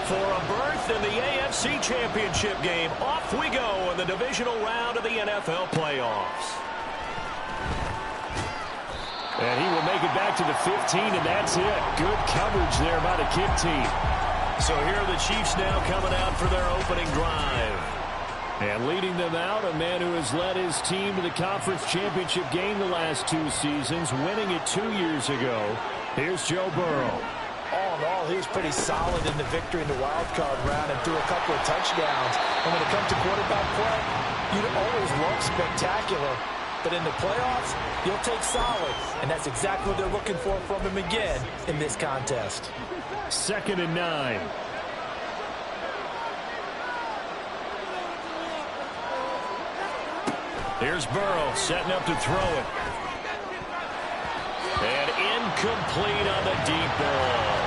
For a berth in the AFC Championship game, off we go in the divisional round of the NFL playoffs. And he will make it back to the 15, and that's it. Good coverage there by the kick team. So here are the Chiefs now coming out for their opening drive. And leading them out, a man who has led his team to the conference championship game the last 2 seasons, winning it 2 years ago. Here's Joe Burrow. All in all, he was pretty solid in the victory in the wild card round and threw a couple of touchdowns. And when it comes to quarterback play, you'd always love spectacular. But in the playoffs, you'll take solid. And that's exactly what they're looking for from him again in this contest. 2nd and 9. Here's Burrow setting up to throw it. And incomplete on the deep ball.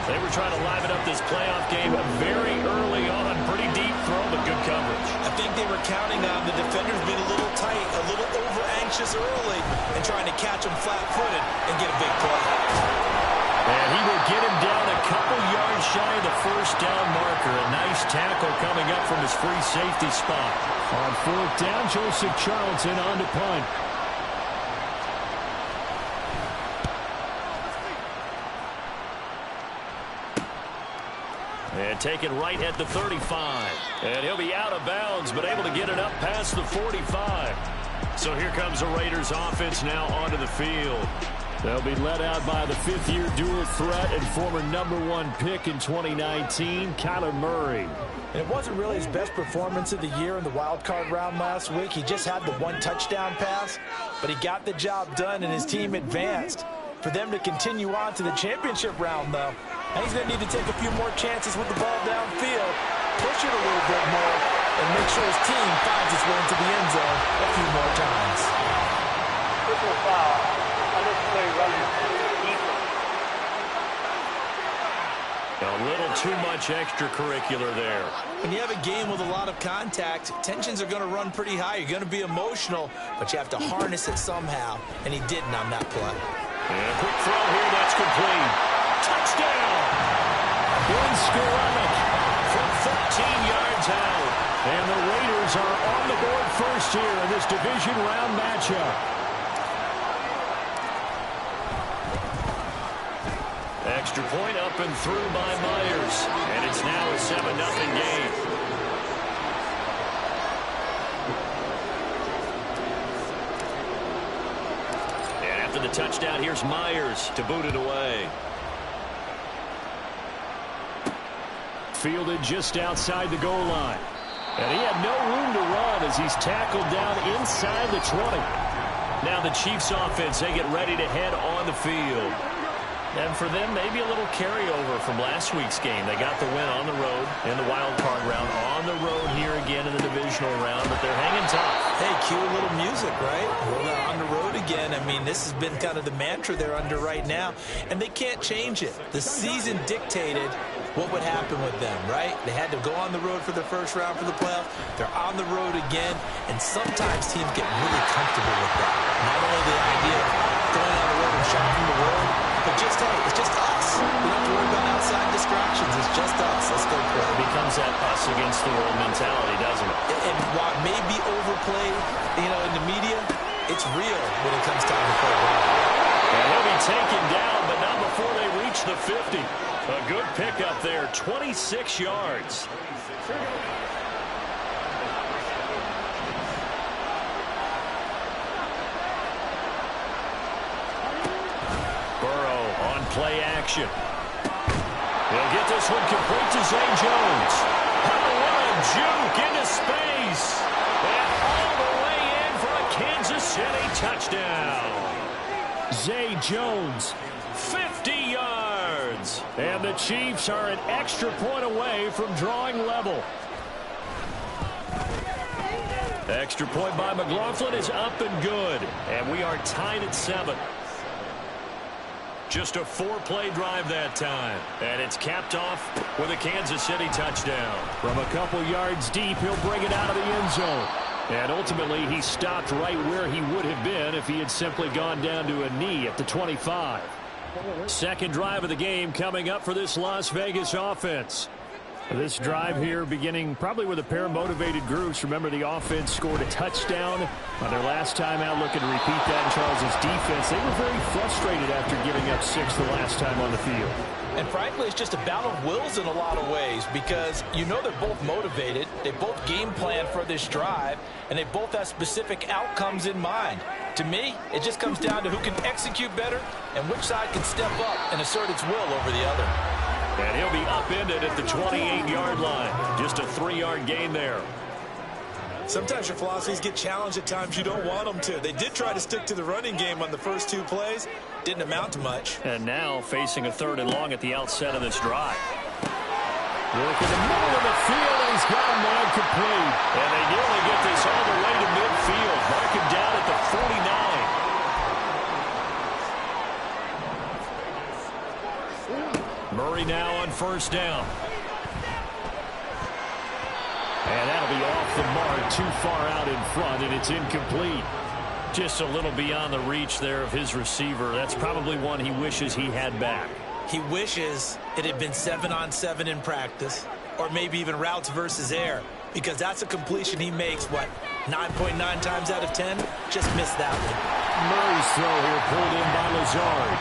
They were trying to liven up this playoff game very early on. Pretty deep throw, but good coverage. I think they were counting on the defenders being a little tight, a little over-anxious early, and trying to catch him flat-footed and get a big play. And he will get him down a couple yards shy of the first down marker. A nice tackle coming up from his free safety spot. On 4th down, Joseph Charlton on to punt. And taken right at the 35. And he'll be out of bounds, but able to get it up past the 45. So here comes the Raiders offense now onto the field. They'll be led out by the 5th-year dual threat and former #1 pick in 2019, Kyler Murray. And it wasn't really his best performance of the year in the wild card round last week. He just had the 1 touchdown pass, but he got the job done and his team advanced. For them to continue on to the championship round, though, and he's going to need to take a few more chances with the ball downfield, push it a little bit more, and make sure his team finds its way into the end zone a few more times. Personal foul, unnecessary running. A little too much extracurricular there. When you have a game with a lot of contact, tensions are going to run pretty high. You're going to be emotional, but you have to harness it somehow, and he didn't on that play. And a quick throw here, that's complete. Touchdown! Inscorrect from 13 yards out. And the Raiders are on the board first here in this division round matchup. Extra point up and through by Myers. And it's now a 7-0 game. And after the touchdown, here's Myers to boot it away. Fielded just outside the goal line. And he had no room to run as he's tackled down inside the 20. Now the Chiefs offense, they get ready to head on the field. And for them, maybe a little carryover from last week's game. They got the win on the road in the wild card round, on the road here again in the divisional round, but they're hanging tough. Hey, cue a little music, right? Well, they're on the road again. I mean, this has been kind of the mantra they're under right now, and they can't change it. The season dictated what would happen with them, right? They had to go on the road for the first round for the playoff. They're on the road again, and sometimes teams get really comfortable with that. Not only the idea of going on the road and shocking the world, but just, hey, it's just us. We don't have to worry about outside distractions. It's just us. Let's go play. It becomes that us against the world mentality, doesn't it? And while it may be overplayed, in the media, it's real when it comes time to play ball. And he'll be taken down, but not before they reach the 50. A good pickup there, 26 yards. Burrow on play action. He'll get this one complete to Zay Jones. Oh, what a juke into space. And all the way in for a Kansas City touchdown. Zay Jones, 50 yards. And the Chiefs are an extra point away from drawing level. Extra point by McLaughlin is up and good. And we are tied at 7. Just a 4-play drive that time. And it's capped off with a Kansas City touchdown. From a couple yards deep, he'll bring it out of the end zone. And ultimately, he stopped right where he would have been if he had simply gone down to a knee at the 25. Second drive of the game coming up for this Las Vegas offense. This drive here beginning probably with a pair of motivated groups. Remember, the offense scored a touchdown on their last time out, looking to repeat that in Charles' defense. They were very frustrated after giving up 6 the last time on the field. And frankly, it's just a battle of wills in a lot of ways because you know they're both motivated. They both game plan for this drive, and they both have specific outcomes in mind. To me, it just comes down to who can execute better and which side can step up and assert its will over the other. And he'll be upended at the 28-yard line. Just a 3-yard gain there. Sometimes your philosophies get challenged at times you don't want them to. They did try to stick to the running game on the first 2 plays. Didn't amount to much. And now facing a 3rd and long at the outset of this drive. Look in the middle of the field, and he's got a man complete. And they nearly get this all the way to midfield. Mark him down at the 49. Murray now on 1st down. And that'll be off the mark, too far out in front, and it's incomplete. Just a little beyond the reach there of his receiver. That's probably one he wishes he had back. He wishes it had been 7-on-7 in practice, or maybe even routes versus air, because that's a completion he makes, 9.9 times out of 10? Just missed that one. Murray's throw here pulled in by Lazard.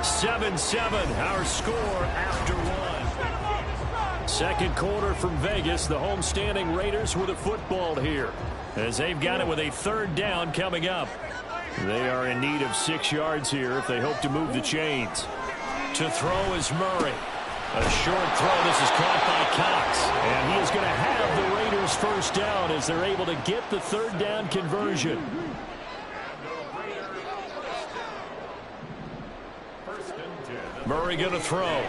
7-7, our score after 1. Second quarter from Vegas. The homestanding Raiders with a football here, as they've got it with a 3rd down coming up. They are in need of 6 yards here if they hope to move the chains. To throw is Murray. A short throw. This is caught by Cox. And he is going to have the Raiders 1st down as they're able to get the 3rd down conversion. Murray going to throw. A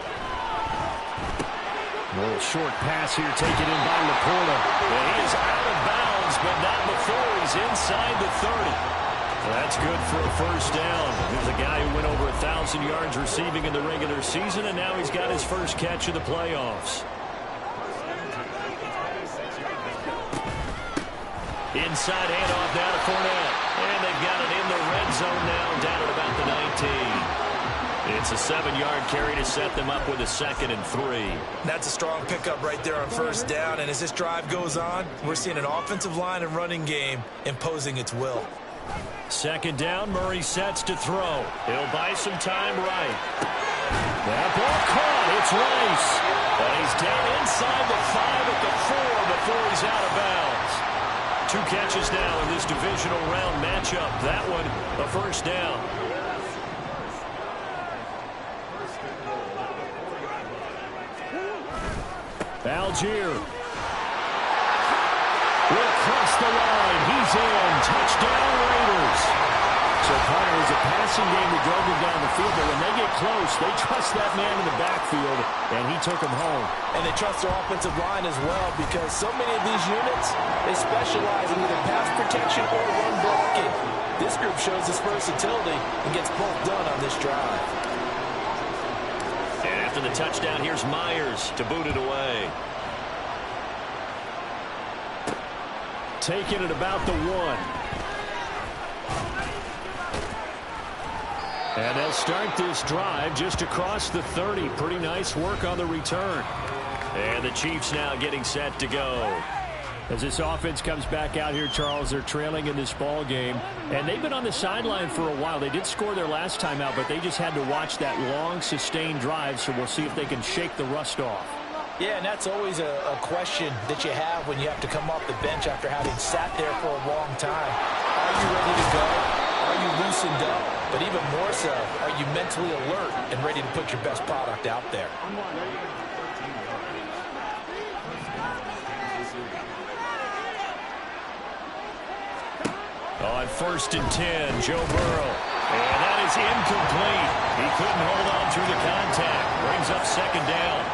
little short pass here taken in by Laporta. And he is out of bounds, but not before he's inside the 30. That's good for a 1st down. Here's a guy who went over 1,000 yards receiving in the regular season, and now he's got his first catch of the playoffs. Inside handoff down to Fournette. And they've got it in the red zone now, down at about the 19. It's a 7-yard carry to set them up with a 2nd and 3. That's a strong pickup right there on 1st down, and as this drive goes on, we're seeing an offensive line and running game imposing its will. 2nd down, Murray sets to throw. He'll buy some time right. That ball caught. It's Rice. But he's down inside the 5 at the 4 before he's out of bounds. 2 catches now in this divisional round matchup. That one, a 1st down. Algier will cross the line. He's in. Touchdown, Raiders. So part of it was a passing game that drove them down the field, but when they get close, they trust that man in the backfield, and he took them home. And they trust their offensive line as well, because so many of these units, they specialize in either pass protection or run blocking. This group shows this versatility and gets both done on this drive. And after the touchdown, here's Myers to boot it away. Taking it about the 1. And they'll start this drive just across the 30. Pretty nice work on the return. And the Chiefs now getting set to go. As this offense comes back out here, Charles, they're trailing in this ball game. And they've been on the sideline for a while. They did score their last time out, but they just had to watch that long, sustained drive. So we'll see if they can shake the rust off. Yeah, and that's always a question that you have when you have to come off the bench after having sat there for a long time. Are you ready to go? Are you loosened up? But even more so, are you mentally alert and ready to put your best product out there? On 1st and 10, Joe Burrow. And that is incomplete. He couldn't hold on through the contact. Brings up 2nd down.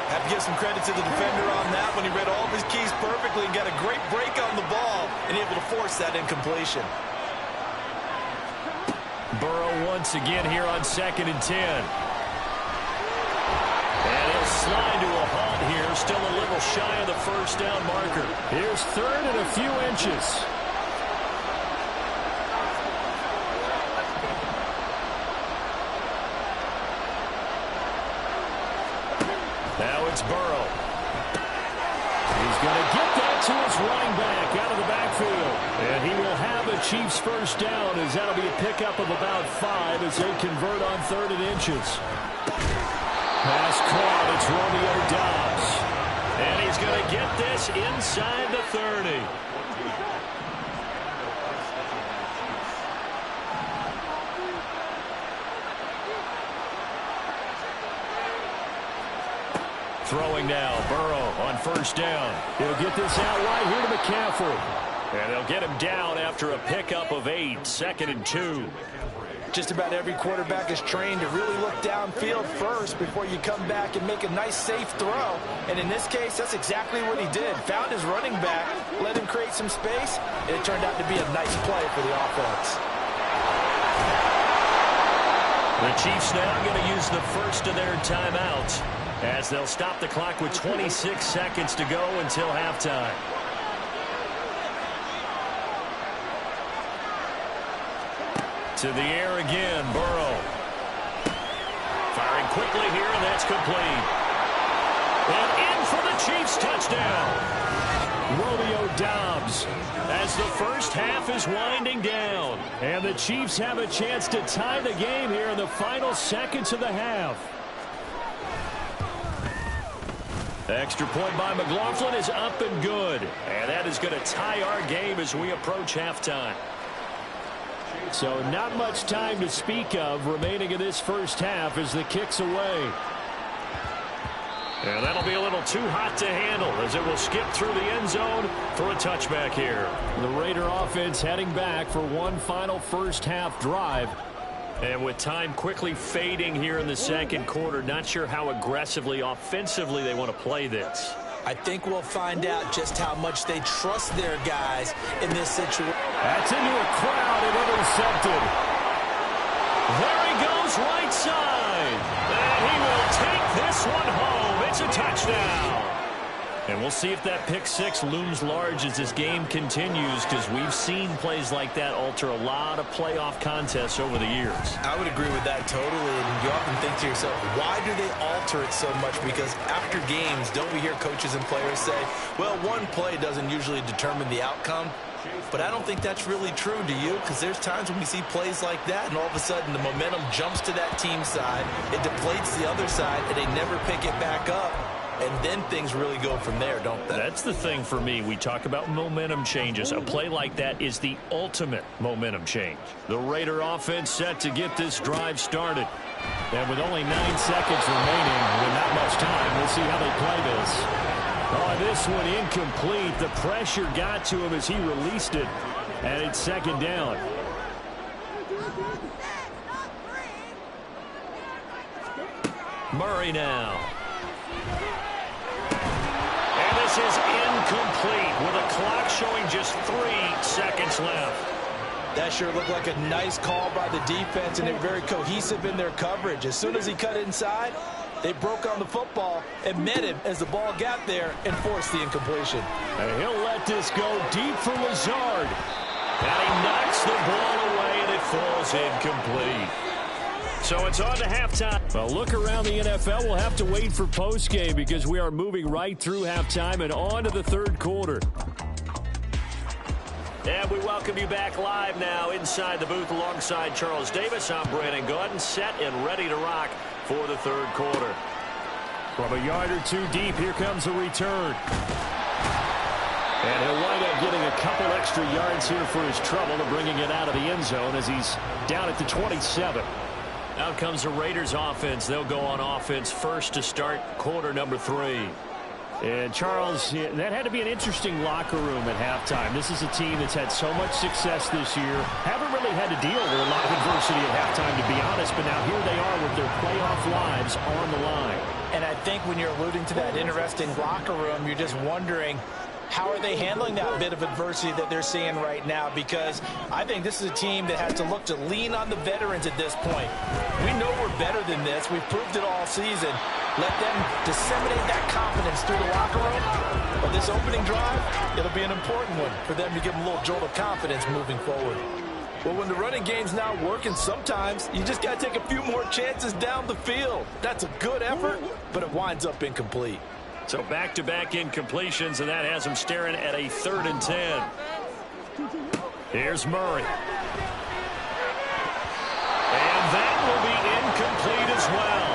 Have to give some credit to the defender on that when he read all of his keys perfectly and got a great break on the ball and able to force that incompletion. Burrow once again here on 2nd and 10. And he'll slide to a halt here, still a little shy of the 1st down marker. Here's 3rd and a few inches. Now it's Burrow. He's going to get that to his running back out of the backfield. And he will have a Chiefs first down, as that'll be a pickup of about 5 as they convert on 3rd and inches. Pass caught. It's Romeo Doubs. And he's going to get this inside the 30. Throwing now, Burrow on first down. He'll get this out right here to McCaffrey. And they'll get him down after a pickup of 8, 2nd and 2. Just about every quarterback is trained to really look downfield first before you come back and make a nice, safe throw. And in this case, that's exactly what he did. Found his running back, let him create some space, and it turned out to be a nice play for the offense. The Chiefs now going to use the first of their timeouts, as they'll stop the clock with 26 seconds to go until halftime. To the air again, Burrow. Firing quickly here, and that's complete. And in for the Chiefs touchdown. Romeo Doubs, as the first half is winding down. And the Chiefs have a chance to tie the game here in the final seconds of the half. Extra point by McLaughlin is up and good. And that is going to tie our game as we approach halftime. So not much time to speak of remaining in this first half as the kick's away. And that'll be a little too hot to handle as it will skip through the end zone for a touchback here. The Raider offense heading back for one final first half drive. And with time quickly fading here in the second quarter, not sure how aggressively, offensively they want to play this. I think we'll find out just how much they trust their guys in this situation. That's into a crowd and intercepted. There he goes right side. And he will take this one home. It's a touchdown. And we'll see if that pick six looms large as this game continues, because we've seen plays like that alter a lot of playoff contests over the years. I would agree with that totally. And you often think to yourself, why do they alter it so much? Because after games, don't we hear coaches and players say, well, one play doesn't usually determine the outcome? But I don't think that's really true, do you? Because there's times when we see plays like that, and all of a sudden the momentum jumps to that team side, it deflates the other side, and they never pick it back up. And then things really go from there, don't they? That's the thing for me. We talk about momentum changes. A play like that is the ultimate momentum change. The Raider offense set to get this drive started. And with only 9 seconds remaining, with not much time, we'll see how they play this. Oh, this one incomplete. The pressure got to him as he released it. And it's second down. Murray now. And this is incomplete with a clock showing just 3 seconds left. That sure looked like a nice call by the defense, and they're very cohesive in their coverage. As soon as he cut inside, they broke on the football and met him as the ball got there and forced the incompletion. And he'll let this go deep for Lazard. And he knocks the ball away, and it falls incomplete. So it's on to halftime. Well, look around the NFL. We'll have to wait for postgame because we are moving right through halftime and on to the third quarter. And we welcome you back live now inside the booth alongside Charles Davis. I'm Brandon Gaudin, set and ready to rock for the third quarter. From a yard or two deep, here comes a return. And he'll wind up getting a couple extra yards here for his trouble to bringing it out of the end zone as he's down at the 27. Out comes the Raiders offense. They'll go on offense first to start quarter number 3. And Charles, that had to be an interesting locker room at halftime. This is a team that's had so much success this year. Haven't really had to deal with a lot of adversity at halftime, to be honest. But now here they are with their playoff lives on the line. And I think when you're alluding to that interesting locker room, you're just wondering, how are they handling that bit of adversity that they're seeing right now? Because I think this is a team that has to look to lean on the veterans at this point. We know we're better than this. We've proved it all season. Let them disseminate that confidence through the locker room. But this opening drive, it'll be an important one for them to give them a little jolt of confidence moving forward. Well, when the running game's not working, sometimes you just got to take a few more chances down the field. That's a good effort, but it winds up incomplete. So back-to-back incompletions, and that has him staring at a 3rd and 10. Here's Murray. And that will be incomplete as well.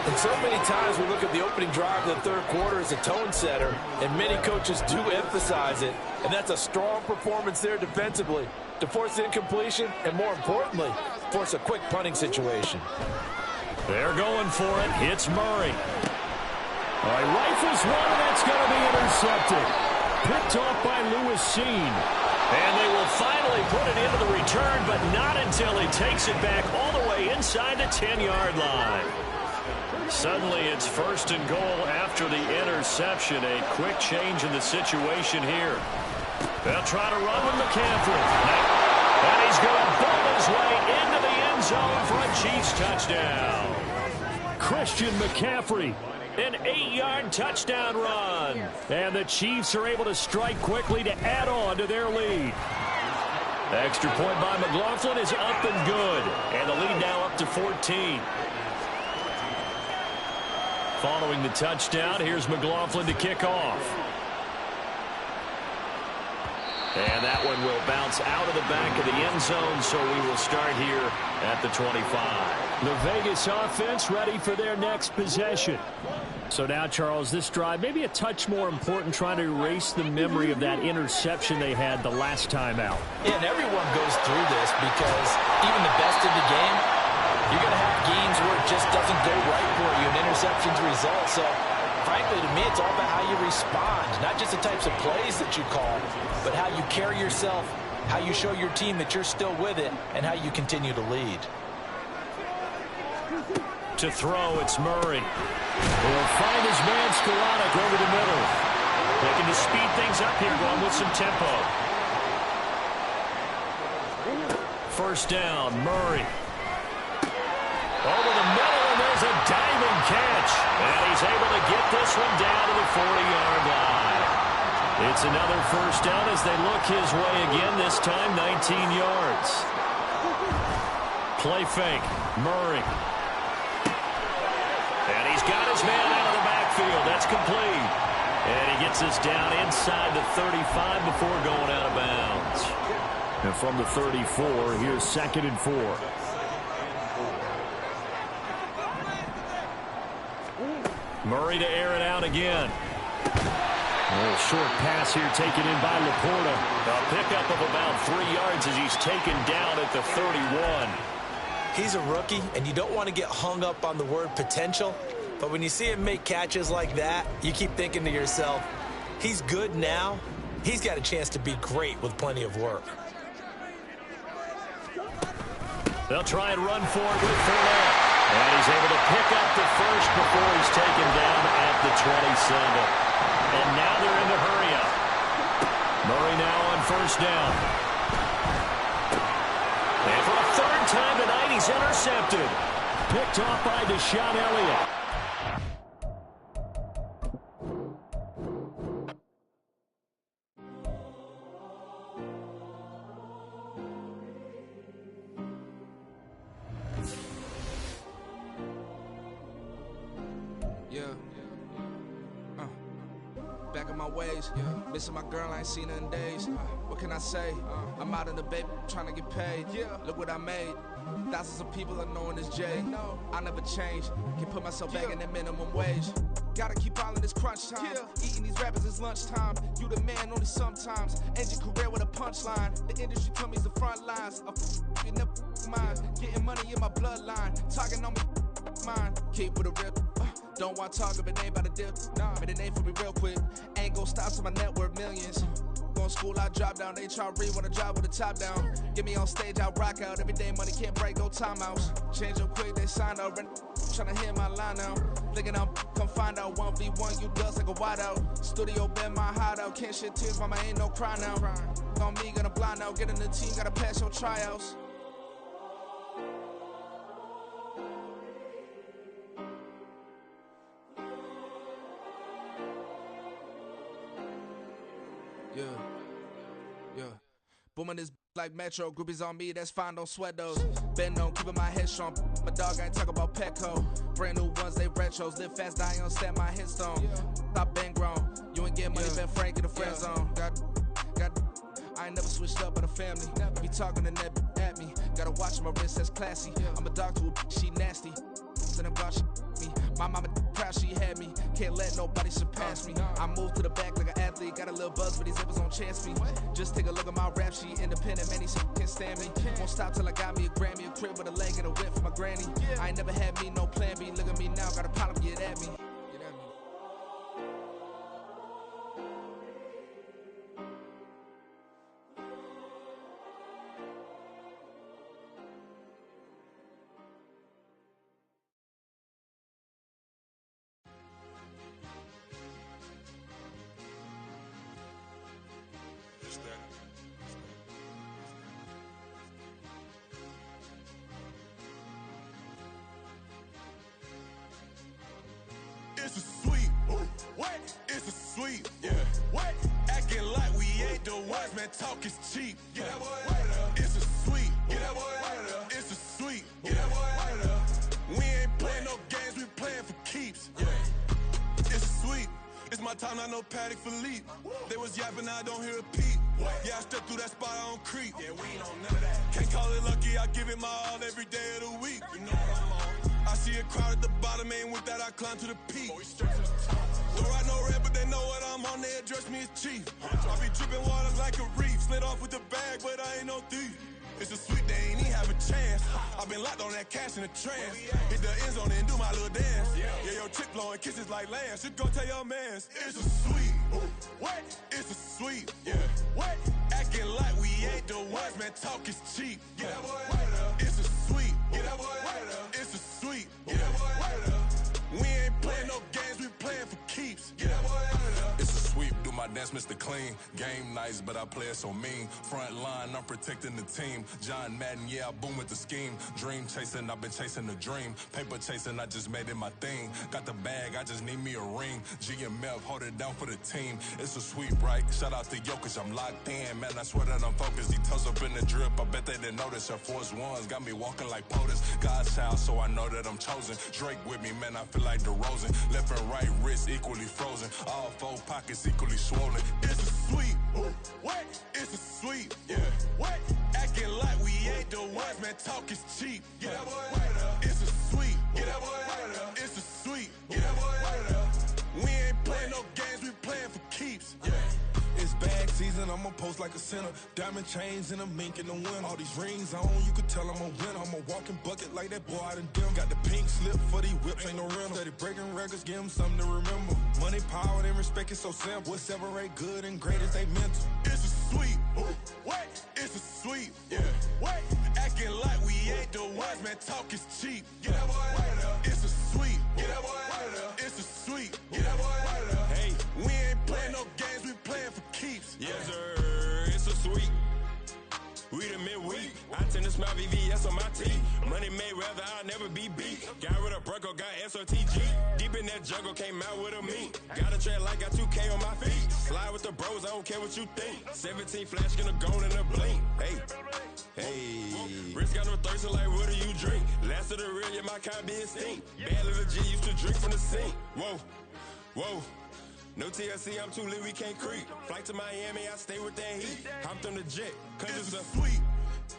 And so many times we look at the opening drive of the third quarter as a tone setter, and many coaches do emphasize it. And that's a strong performance there defensively to force incompletion and, more importantly, force a quick punting situation. They're going for it. It's Murray. All right, rifles one, and that's going to be intercepted. Picked off by Lewis Seen. And they will finally put it into the return, but not until he takes it back all the way inside the 10-yard line. Suddenly it's 1st and goal after the interception. A quick change in the situation here. They'll try to run with McCaffrey. And he's going to bowl his way into the end zone for a Chiefs touchdown. Christian McCaffrey, an 8-yard touchdown run. And the Chiefs are able to strike quickly to add on to their lead. Extra point by McLaughlin is up and good. And the lead now up to 14. Following the touchdown, here's McLaughlin to kick off. And that one will bounce out of the back of the end zone, so we will start here at the 25. The Vegas offense ready for their next possession. So now, Charles, this drive maybe a touch more important, trying to erase the memory of that interception they had the last time out. Yeah, and everyone goes through this because even the best of the game, you're going to have games where it just doesn't go right for you, and interceptions result. So, frankly, to me, it's all about how you respond, not just the types of plays that you call, but how you carry yourself, how you show your team that you're still with it, and how you continue to lead. To throw, it's Murray. He'll find his man Skoranek over the middle. Looking to speed things up here, going with some tempo. 1st down, Murray. Over the middle, and there's a diving catch. And he's able to get this one down to the 40-yard line. It's another 1st down as they look his way again, this time 19 yards. Play fake, Murray. And he's got his man out of the backfield. That's complete. And he gets us down inside the 35 before going out of bounds. And from the 34, here's 2nd and 4. Murray to air it out again. A little short pass here taken in by Laporta. A pickup of about 3 yards as he's taken down at the 31. He's a rookie, and you don't want to get hung up on the word potential, but when you see him make catches like that, you keep thinking to yourself, he's good now. He's got a chance to be great with plenty of work. They'll try and run for it with Fournette. And he's able to pick up the 1st before he's taken down at the 27. And now they're in the hurry up. Murray now on 1st down. And for a 3rd time tonight, he's intercepted. Picked off by Deshaun Elliott. Back in my ways, missing my girl, I ain't seen her in days. What can I say? I'm out in the baby, trying to get paid. Look what I made. Thousands of people are knowing this Jay. I never change. Can put myself back in that minimum wage. Gotta keep all in this crunch time. Eating these rappers is lunchtime. You the man only sometimes. End your career with a punchline. The industry told me it's the front lines. You never mind. Getting money in my bloodline. Talking on me, mine. Keep with a rip. Don't want to talk if it ain't about a dip. Made a name for me real quick. Ain't gon' stop so my net worth millions. Going school, I drop down. They try to read when I drive with the top down. Get me on stage, I rock out. Every day money can't break, no timeouts. Change up quick, they sign up. Tryna hear my line now. Thinking I'm come find out 1v1, you dust like a wideout. Studio been my hideout. Can't shed tears, mama ain't no cry now. On me, gonna blind out. Get in the team, gotta pass your tryouts. Yeah. Booming this like Metro, groupies on me, that's fine, don't sweat those. Been on, keeping my head strong. My dog ain't talk about Petco. Brand new ones, they retros. Live fast, die on set, my headstone. Stop been grown. You ain't get money, been frank in the friend zone. I ain't never switched up on the family. Be talking to that at me. Gotta watch my wrist, that's classy. I'm a dog to a she nasty. Then I'm God, she me. My mama proud she had me. Can't let nobody surpass me. I move to the back like an athlete. Got a little buzz, but these zippers don't chance me. Just take a look at my rap sheet. Independent, man, these can't stand me. Won't stop till I got me a Grammy, a crib with a leg and a whip for my granny. I ain't never had me no plan B. Look at me now, got a problem, get at me. It's a sweep. What? It's a sweep. Yeah. What? Acting like we ain't the ones, man. Talk is cheap. Get that boy out of there. It's a sweep. Get that boy out of there. It's a sweep. Get that boy out of there. We ain't playing no games, we playing for keeps. Yeah. It's a sweep. It's my time, not no Paddock Philippe. They was yapping, I don't hear a peep. Yeah, I step through that spot, I don't creep. Yeah, we ain't on none of that. Can't call it lucky, I give it my all every day of the week. You know what I'm on. I see a crowd at the bottom, ain't with that, I climb to the peak. Don't write no red, but they know what I'm on, they address me as chief. I be dripping water like a reef, slid off with the bag, but I ain't no thief. It's a sweep, they ain't even have a chance. I been locked on that cash in a trance. Hit the end zone and do my little dance. Yeah, your chick blowing kisses like Lance. You go tell your mans. It's a sweep. What? It's a sweep. Yeah. What? Acting like we ain't the ones, man. Talk is cheap. Get that boy out of there. It's a sweep. Get that boy out of there. It's a sweep. Get that boy out of there. We ain't playing no games, we playing for keeps. Get that boy out of there. It's a sweep. Do my dance, Mr. Clean. Game nice, but I play it so mean. Front line, I'm protecting the team. John Madden, yeah, I boom with the scheme. Dream chasing, I've been chasing the dream. Paper chasing, I just made it my thing. Got the bag, I just need me a ring. GMF, hold it down for the team. It's a sweep, right? Shout out to Jokic, I'm locked in. Man, I swear that I'm focused. He toes up in the drip, I bet they didn't notice. Air Force Ones got me walking like POTUS. God's child, so I know that I'm chosen. Drake with me, man, I feel like DeRozan. Left and right wrist equally frozen. All four pockets equally swollen. It's a sweep. What? It's a sweep. Yeah. What? Acting like we ain't the ones, man. Talk is cheap. Get that boy out of there. It's a sweep. Get that boy out of there. It's a sweep. Get that boy out of there. We ain't playing no games, we playing for keeps. Yeah. It's bag season, I'ma post like a sinner. Diamond chains and a mink in the wind. All these rings on, you could tell I'm a winner. I'm a walking bucket like that boy out in dim. Got the pink slip for these whips, ain't no rental. Steady breaking records, give them something to remember. Money, power, and respect is so simple. What separate good and great is they mental. It's a sweep. What? It's a sweep. Yeah. What? Acting like we ain't the ones, man. Talk is cheap. Get that boy out of there. It's a sweep. Get that boy out of there. It's a sweep. Get that boy out of there. Hey, we ain't playing no games, we playing for keeps. Yes, sir. It's a sweep. We the midweek. I tend to smile VVS on my teeth. Money made rather I'll never be beat. Got rid of Bronco, got SOTG. Deep in that jungle, came out with a meat. Got a trail like got 2K on my feet. Slide with the bros, I don't care what you think. 17 flash, gonna go in a blink. Hey, hey. Wrist got no thirst, like what do you drink? Last of the real, yeah, my kind be extinct. Bad little G used to drink from the sink. Whoa, whoa. No TLC, I'm too lit, we can't creep. Flight to Miami, I stay with that heat. Hopped on the jet, cause it's a sweep.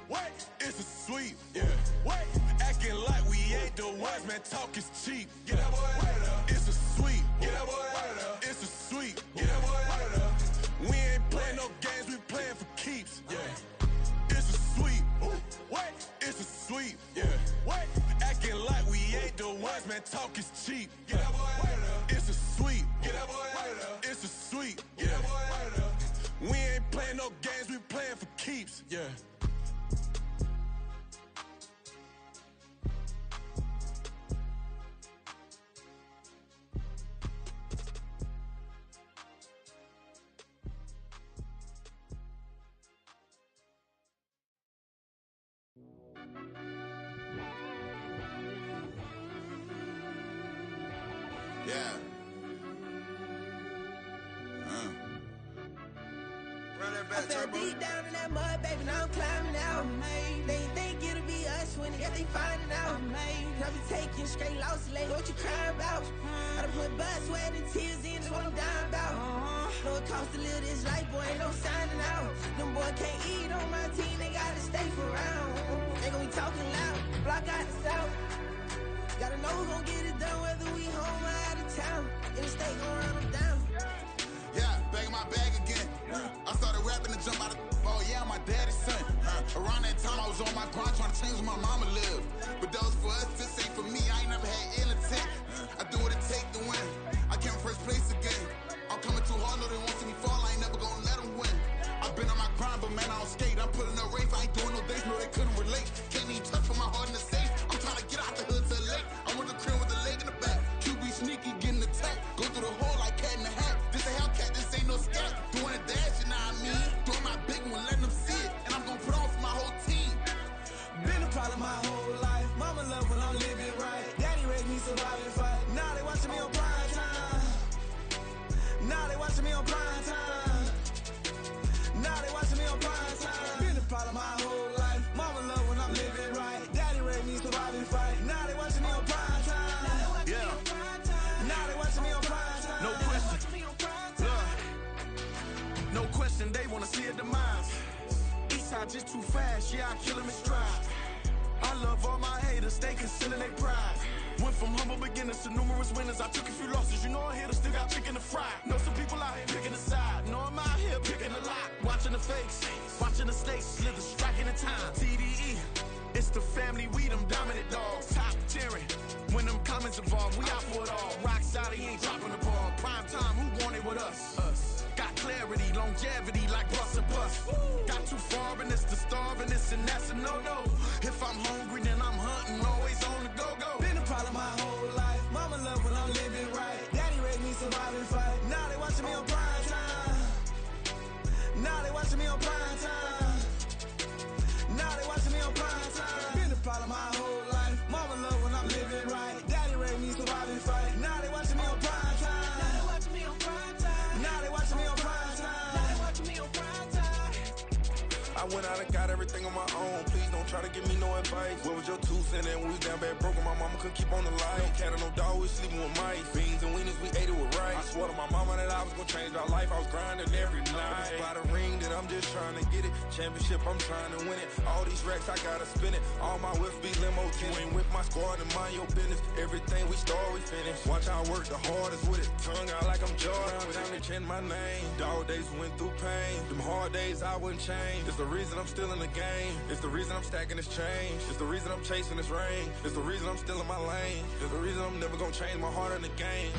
What? It's a sweep. Yeah. What? Acting like we ain't the ones, man. Talk is cheap. Get that boy out of there. It's a sweep. Get that boy out of there. It's a sweep. Get that boy out of there. We ain't playing no games, we playing for keeps. Yeah. It's a sweep. What? It's a sweep. Yeah. What? Acting like we ain't the ones, man. Talk is cheap. Get that boy out of there. It's a sweep. Get that boy out of there. It's a sweep. Get that boy out of there. We ain't playing no games, we playing for keeps. Yeah. Yeah. Run that I fell deep down in that mud, baby, now I'm climbing out. They ain't think it'll be us when they finding out. I be taking straight losses, lady, what you crying about? I done put blood, sweat, and tears in, that's what I'm dying about. Know it costs to live this life, boy, ain't no signing out. Them boy can't eat on my team, they gotta stay for round. They gon' be talking loud, block out the south. Gotta know who gon' get it done, whether we home or out of town. In the state gon' run them down. Yeah, back in my bag again. I started rapping to jump out of. Oh yeah, I'm my daddy's son. Around that time I was on my grind trying to change where my mama lived. But that was for us, this ain't for me. I ain't never had ill intent. I do what it take to win. I came first place again. I'm coming too hard, no they won't see me fall. I ain't never gonna let them win. I've been on my grind, but man I don't skate. I'm putting up race, I ain't doing no days, no they couldn't relate. Can't even touch for my heart in the safe. I'm trying to get out the hood to the lake. I'm with the crib with the leg in the back. QB sneaky, getting attacked. Go through the hole like cat in the hat. This a Hellcat, this ain't no scat. Doing a dash, you know what I mean? Doing my big one, letting them see it. And I'm gonna put on for my whole team. Been a problem my whole life. Mama love when I'm living right. Daddy raised me surviving fight. Now they watching me on prime time. Now they watching me on prime time. Now they watching me on prime time. Been a problem my whole life. Mama love when I'm living right. Daddy raised me surviving fight. Now they watching me on prime time. Yeah. Now they watching me on prime time. No question. No question, they wanna see a demise. Eastside just too fast, yeah, I kill him in stride. I love all my haters, they concealing their pride. Went from humble beginners to numerous winners. I took a few losses, you know I hit, still got chicken to fry. Know some people out here picking a side. Know I'm out here picking a lot. Watching the fakes, watching the stakes, slither, striking the time. TDE, it's the family, we them dominant dogs. Top tiering, when them comments involved, we out for it all. Rock solid, he ain't dropping the ball. Prime time, who want it with us? Got clarity, longevity, like bust and bust. Got too far and it's the starving, this and that's a no-no. If I'm hungry, then I'm hunting, always on the go-go. Been a problem my whole life. Mama love when I'm living right. Daddy raised me surviving fight. Now they watching me on prime time. Now they watching me on prime time. Now they watching me on prime time. Been a problem my whole life. Mama love when I'm living right. Daddy raised me surviving fight. Now they watching me on prime time. Now they watching me on prime time. Now they watching me on prime time. Now they watching me on prime time. I went out and got everything on my own. Please don't try to give me no advice. What was your 2 cents and when we down bad broke? My mama couldn't keep on the light. No cat or no dog, we sleeping with mice. Beans and weenies, we ate it with rice. I swore to my mama that I was gonna change our life. I was grinding every night. By the ring that I'm just trying to get it. Championship, I'm trying to win it. All these racks, I gotta spin it. All my whips be limo tinted. You ain't with my squad and mind your business. Everything we start, we finish. Watch I work the hardest with it. Tongue out like I'm Jordan. Without me change my name. Dog days went through pain. Them hard days I wouldn't change. It's the reason I'm still in the game. It's the reason I'm stacking this change. It's the reason I'm chasing this rain. It's the reason I'm still in my lane. It's the reason I'm never gonna change my heart in the game.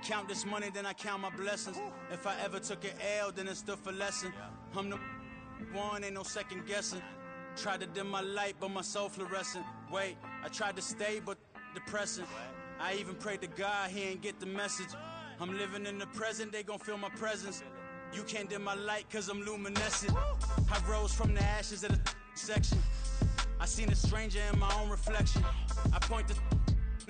count this money, then I count my blessings. If I ever took an L, then it stood for lesson. I'm the one, ain't no second guessing. Tried to dim my light, but my soul fluorescent. Wait, I tried to stay, but depressing. I even prayed to God, he ain't get the message. I'm living in the present, they gon' feel my presence. You can't dim my light, cause I'm luminescent. I rose from the ashes of the section. I seen a stranger in my own reflection. I point the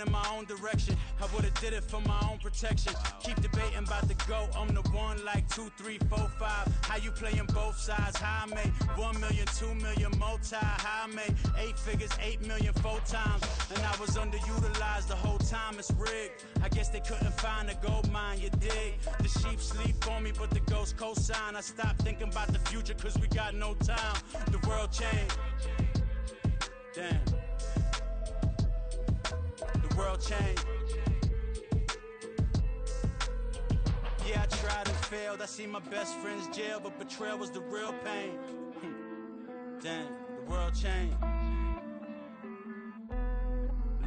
in my own direction. I would've did it for my own protection. Keep debating about the GOAT. I'm the one like 2, 3, 4, 5. How you playing both sides? How I made 1 million, 2 million, multi. How I made 8 figures, 8 million, 4 times. And I was underutilized the whole time. It's rigged. I guess they couldn't find a gold mine, you dig? The sheep sleep on me, but the ghost co-sign. I stopped thinking about the future, cause we got no time. The world changed. Damn. The world changed. Yeah, I tried and failed. I see my best friends jail, but betrayal was the real pain. Damn, the world changed.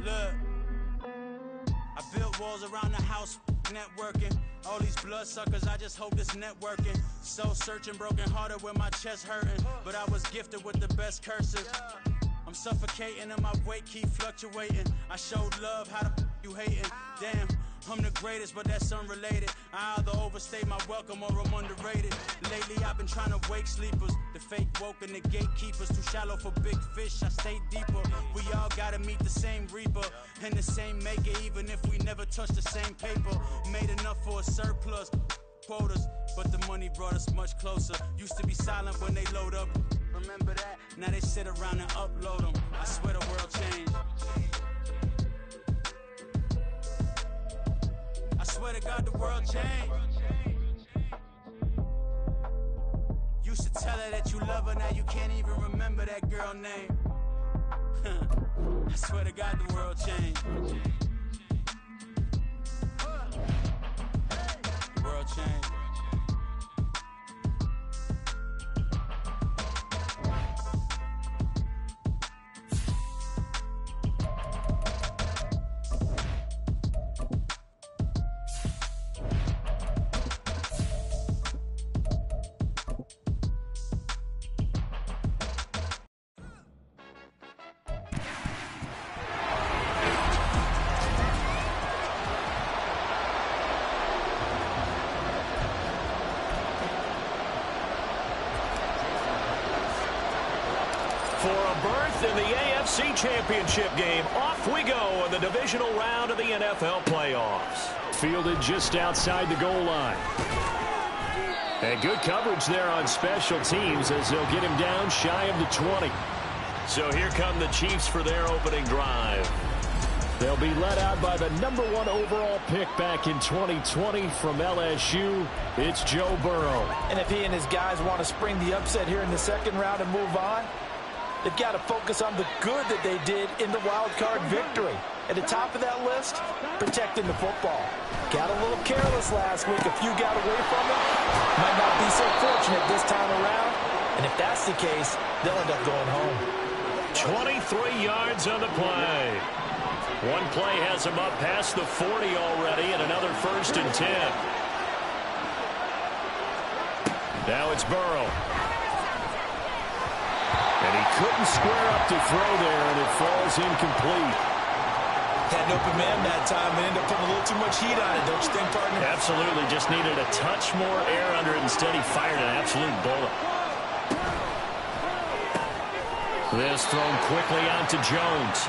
Look, I built walls around the house, networking. All these bloodsuckers, I just hope this networking. Soul searching, broken hearted with my chest hurting. But I was gifted with the best cursive. I'm suffocating and my weight keep fluctuating. I showed love, how the you hating? Damn, I'm the greatest, but that's unrelated. I either overstay my welcome or I'm underrated. Lately I've been trying to wake sleepers. The fake woke and the gatekeepers. Too shallow for big fish, I stay deeper. We all gotta meet the same reaper and the same maker, even if we never touch the same paper. Made enough for a surplus quotas, but the money brought us much closer. Used to be silent when they load up. Remember that? Now they sit around and upload them. I swear the world changed. I swear to God the world changed. Used to tell her that you love her, now you can't even remember that girl name. I swear to God the world changed. The world changed. For a berth in the AFC Championship game, off we go in the divisional round of the NFL playoffs. Fielded just outside the goal line. And good coverage there on special teams as they'll get him down shy of the 20. So here come the Chiefs for their opening drive. They'll be led out by the #1 overall pick back in 2020 from LSU. It's Joe Burrow. And if he and his guys want to spring the upset here in the second round and move on, they've got to focus on the good that they did in the wild card victory. At the top of that list, protecting the football. Got a little careless last week. A few got away from it. Might not be so fortunate this time around. And if that's the case, they'll end up going home. 23 yards on the play. One play has him up past the 40 already, and another 1st and 10. Now it's Burrow. And he couldn't square up to throw there, and it falls incomplete. Had an open man that time and ended up putting a little too much heat on it, don't you think, partner? Absolutely. Just needed a touch more air under it. Instead, he fired an absolute bullet. This thrown quickly out to Jones.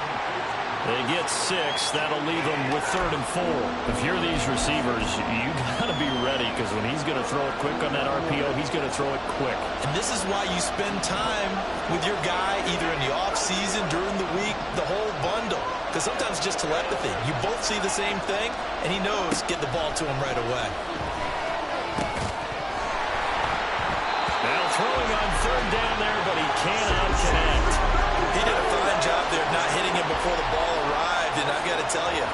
They get 6. That'll leave them with 3rd and 4. If you're these receivers, you got to be ready, because when he's going to throw it quick on that RPO, he's going to throw it quick. And this is why you spend time with your guy either in the offseason, during the week, the whole bundle. Because sometimes just telepathy. You both see the same thing, and he knows get the ball to him right away. Now throwing on 3rd down there, but he cannot connect. He did a fine job there not hitting him before the ball arrived, and I've got to tell you,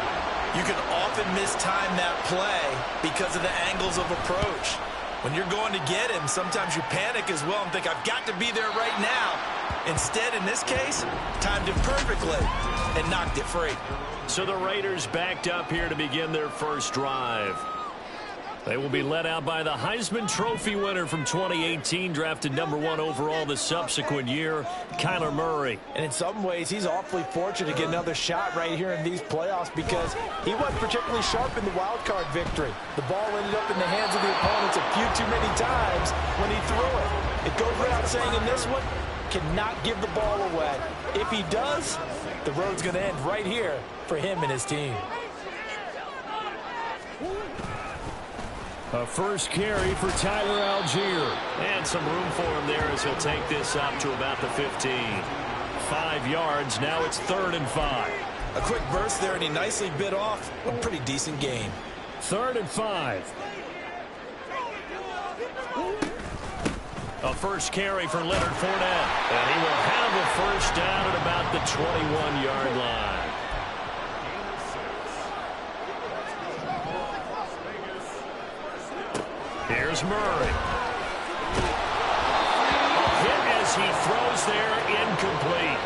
you can often mistime that play because of the angles of approach. When you're going to get him, sometimes you panic as well and think, I've got to be there right now. Instead, in this case, timed it perfectly and knocked it free. So the Raiders backed up here to begin their first drive. They will be led out by the Heisman Trophy winner from 2018, drafted #1 overall the subsequent year, Kyler Murray. And in some ways, he's awfully fortunate to get another shot right here in these playoffs because he wasn't particularly sharp in the wild card victory. The ball ended up in the hands of the opponents a few too many times when he threw it. It goes without saying in this one, cannot give the ball away. If he does, the road's going to end right here for him and his team. A first carry for Tyler Algier. And some room for him there as he'll take this up to about the 15. 5 yards. Now it's 3rd and 5. A quick burst there, and he nicely bit off a pretty decent gain. 3rd and 5. A first carry for Leonard Fournette. And he will have a first down at about the 21-yard line. Here's Murray. A hit as he throws there, incomplete.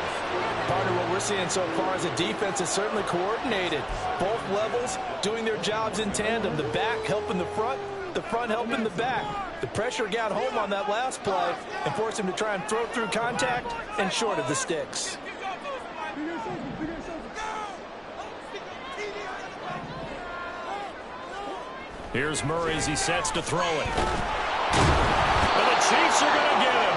Partner, what we're seeing so far is a defense is certainly coordinated. Both levels doing their jobs in tandem. The back helping the front helping the back. The pressure got home on that last play and forced him to try and throw through contact and short of the sticks. Here's Murray as he sets to throw it. And the Chiefs are going to get him.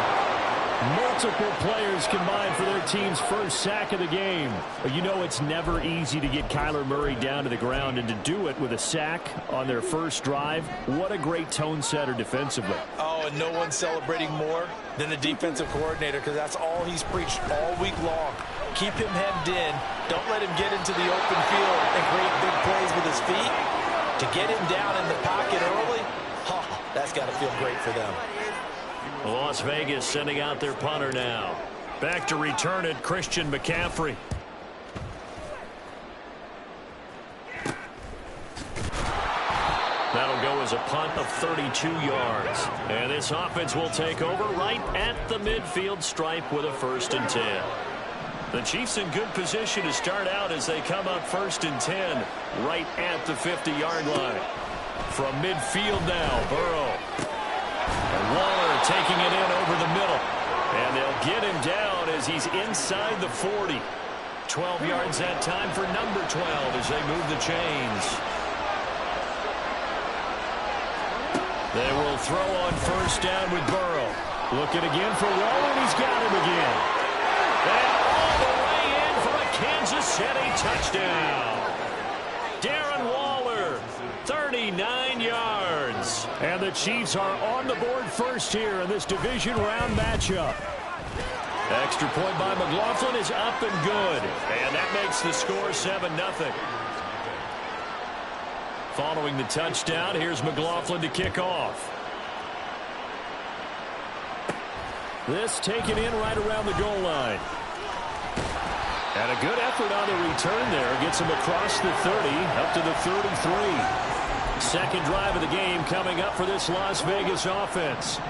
Multiple players combined for their team's first sack of the game. But you know it's never easy to get Kyler Murray down to the ground, and to do it with a sack on their first drive, what a great tone setter defensively. Oh, and no one's celebrating more than the defensive coordinator because that's all he's preached all week long. Keep him hemmed in. Don't let him get into the open field and create big plays with his feet. To get him down in the pocket early, that's got to feel great for them. Las Vegas sending out their punter now. Back to return it, Christian McCaffrey. That'll go as a punt of 32 yards. And this offense will take over right at the midfield stripe with a 1st and 10. The Chiefs in good position to start out as they come up 1st and 10 right at the 50-yard line. From midfield now, Burrow. And Waller taking it in over the middle. And they'll get him down as he's inside the 40. 12 yards that time for number 12 as they move the chains. They will throw on 1st down with Burrow. Looking again for Waller, and he's got him again. And all the way in for a Kansas City touchdown. Darren Waller, 39 yards. And the Chiefs are on the board first here in this division round matchup. Extra point by McLaughlin is up and good. And that makes the score 7-0. Following the touchdown, here's McLaughlin to kick off. This taken in right around the goal line. And a good effort on the return there. Gets him across the 30, up to the 33. Second drive of the game coming up for this Las Vegas offense.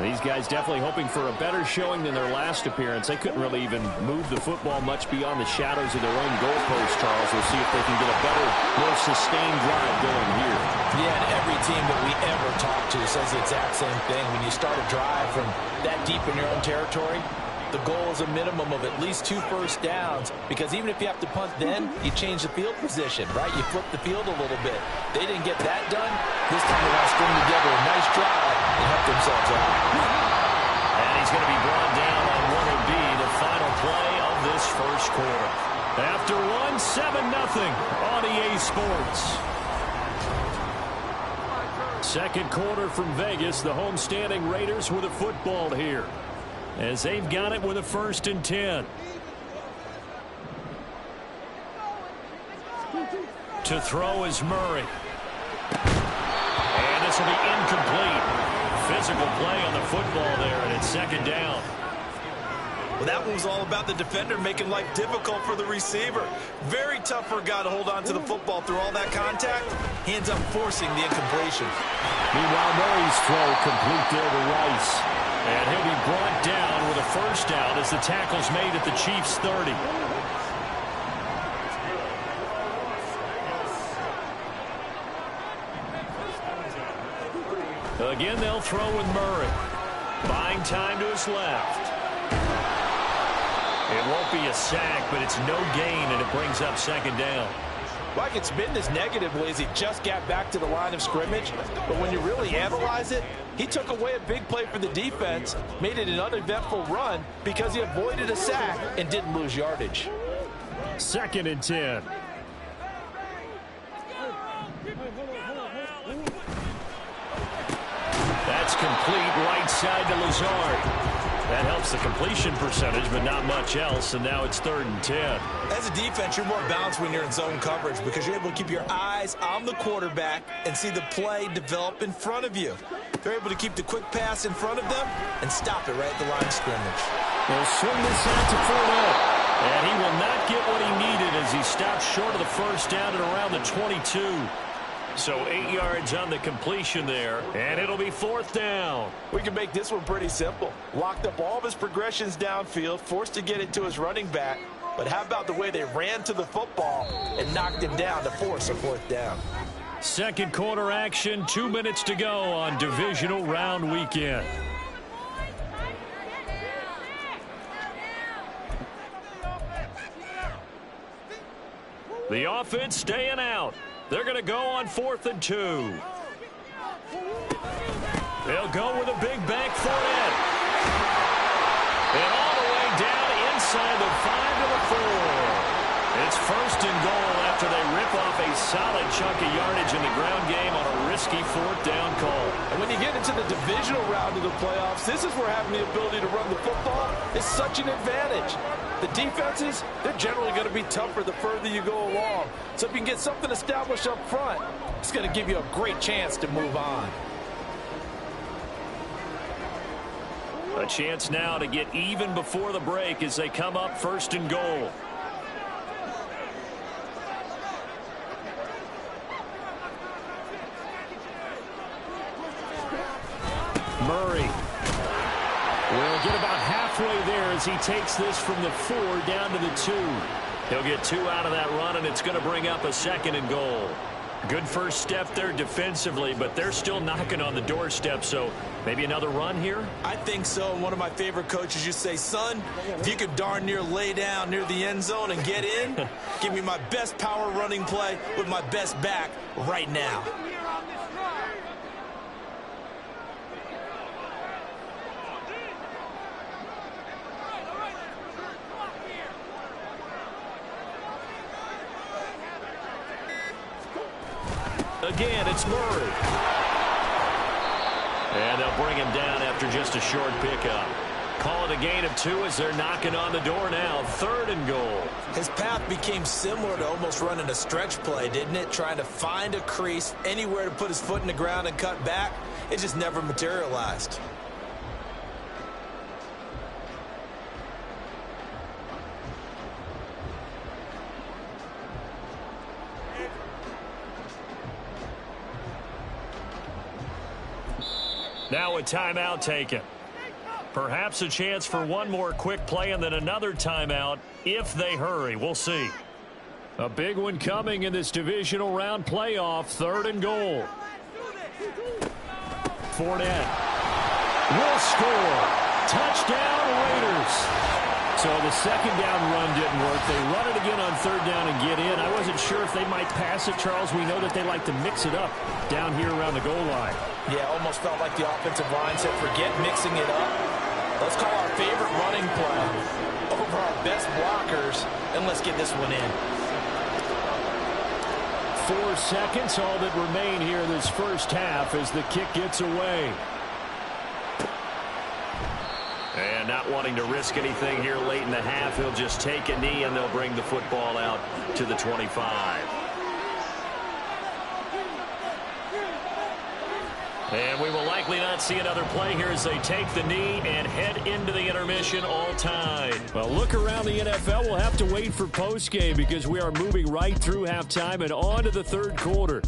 These guys definitely hoping for a better showing than their last appearance. They couldn't really even move the football much beyond the shadows of their own goalpost, Charles. We'll see if they can get a better, more sustained drive going here. Yeah, and every team that we ever talk to says the exact same thing. When you start a drive from that deep in your own territory, the goal is a minimum of at least 2 first downs, because even if you have to punt then, you change the field position, right? You flip the field a little bit. They didn't get that done. This time they want to string together a nice drive and help themselves out. And he's going to be brought down on what will be the final play of this first quarter. After one, 7-0 on EA Sports. Second quarter from Vegas, the homestanding Raiders with a football here, as they've got it with a 1st and 10. To throw is Murray. And this will be incomplete. Physical play on the football there, and it's 2nd down. Well, that one was all about the defender making life difficult for the receiver. Very tough for a guy to hold on to the football through all that contact. He ends up forcing the incompletion. Meanwhile, Murray's throw complete there to Rice. And he'll be brought down with a 1st down as the tackle's made at the Chiefs' 30. Again, they'll throw with Murray. Buying time to his left. It won't be a sack, but it's no gain, and it brings up second down. Like it's been this negatively as he just got back to the line of scrimmage. But when you really analyze it, he took away a big play for the defense, made it an uneventful run because he avoided a sack and didn't lose yardage. 2nd and 10. That's complete right side to Lazard. That helps the completion percentage, but not much else, and now it's 3rd and 10. As a defense, you're more balanced when you're in zone coverage because you're able to keep your eyes on the quarterback and see the play develop in front of you. They're able to keep the quick pass in front of them and stop it right at the line of scrimmage. They'll swing this out to Fournette, and he will not get what he needed as he stops short of the first down at around the 22. So 8 yards on the completion there, and it'll be 4th down. We can make this one pretty simple. Locked up all of his progressions downfield, forced to get it to his running back. But how about the way they ran to the football and knocked him down to force a 4th down? Second quarter action, 2 minutes to go on divisional round weekend. The offense staying out. They're going to go on 4th and 2. They'll go with a big bank for it. And all the way down inside the 5 to the 4. It's 1st and goal after they rip off a solid chunk of yardage in the ground game on a risky 4th down call. And when you get into the divisional round of the playoffs, this is where having the ability to run the football is such an advantage. The defenses, they're generally going to be tougher the further you go along. So if you can get something established up front, it's going to give you a great chance to move on. A chance now to get even before the break as they come up 1st and goal. Murray will get about halfway there as he takes this from the 4 down to the 2. He'll get 2 out of that run, and it's going to bring up a 2nd and goal. Good first step there defensively, but they're still knocking on the doorstep, so maybe another run here? I think so. One of my favorite coaches used to say, son, if you could darn near lay down near the end zone and get in, give me my best power running play with my best back right now. Again, it's Murray. And they'll bring him down after just a short pickup. Call it a gain of 2 as they're knocking on the door now. 3rd and goal. His path became similar to almost running a stretch play, didn't it? Trying to find a crease, anywhere to put his foot in the ground and cut back. It just never materialized. Now a timeout taken. Perhaps a chance for one more quick play and then another timeout if they hurry. We'll see. A big one coming in this divisional round playoff. 3rd and goal. Fournette will score. Touchdown Raiders. So the 2nd down run didn't work. They run it again on 3rd down and get in. I wasn't sure if they might pass it, Charles. We know that they like to mix it up down here around the goal line. Yeah, almost felt like the offensive line said, forget mixing it up. Let's call our favorite running play over our best blockers, and let's get this one in. 4 seconds, all that remain here this first half as the kick gets away. And not wanting to risk anything here late in the half, he'll just take a knee and they'll bring the football out to the 25. And we will likely not see another play here as they take the knee and head into the intermission all time. Well, look around the NFL. We'll have to wait for postgame because we are moving right through halftime and on to the 3rd quarter.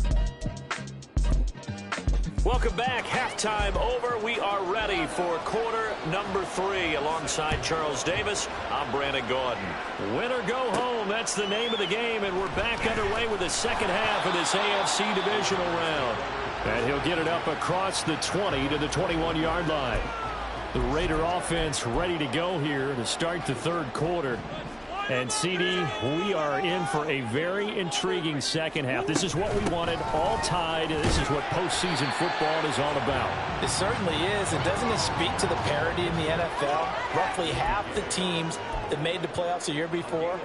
Welcome back. Halftime over. We are ready for quarter number 3. Alongside Charles Davis, I'm Brandon Gaudin. Win or go home, that's the name of the game, and we're back underway with the second half of this AFC divisional round. And he'll get it up across the 20 to the 21-yard line. The Raider offense ready to go here to start the third quarter. And, CD, we are in for a very intriguing second half. This is what we wanted, all tied, and this is what postseason football is all about. It certainly is. And doesn't it speak to the parity in the NFL? Roughly half the teams that made the playoffs the year before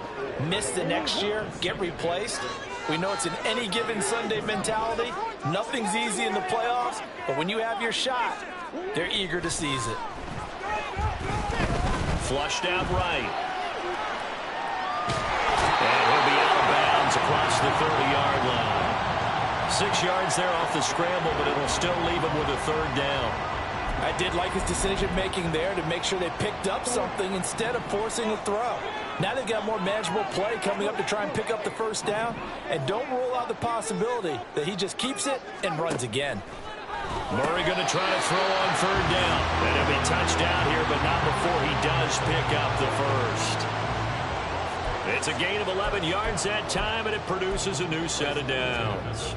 miss the next year, get replaced. We know it's an any given Sunday mentality. Nothing's easy in the playoffs, but when you have your shot, they're eager to seize it. Flushed out right. And he'll be out of bounds across the 30-yard line. 6 yards there off the scramble, but it'll still leave him with a third down. I did like his decision-making there to make sure they picked up something instead of forcing a throw. Now they've got more manageable play coming up to try and pick up the first down. And don't rule out the possibility that he just keeps it and runs again. Murray going to try to throw on third down. And he'll be touchdown here, but not before he does pick up the first. It's a gain of 11 yards that time, and it produces a new set of downs.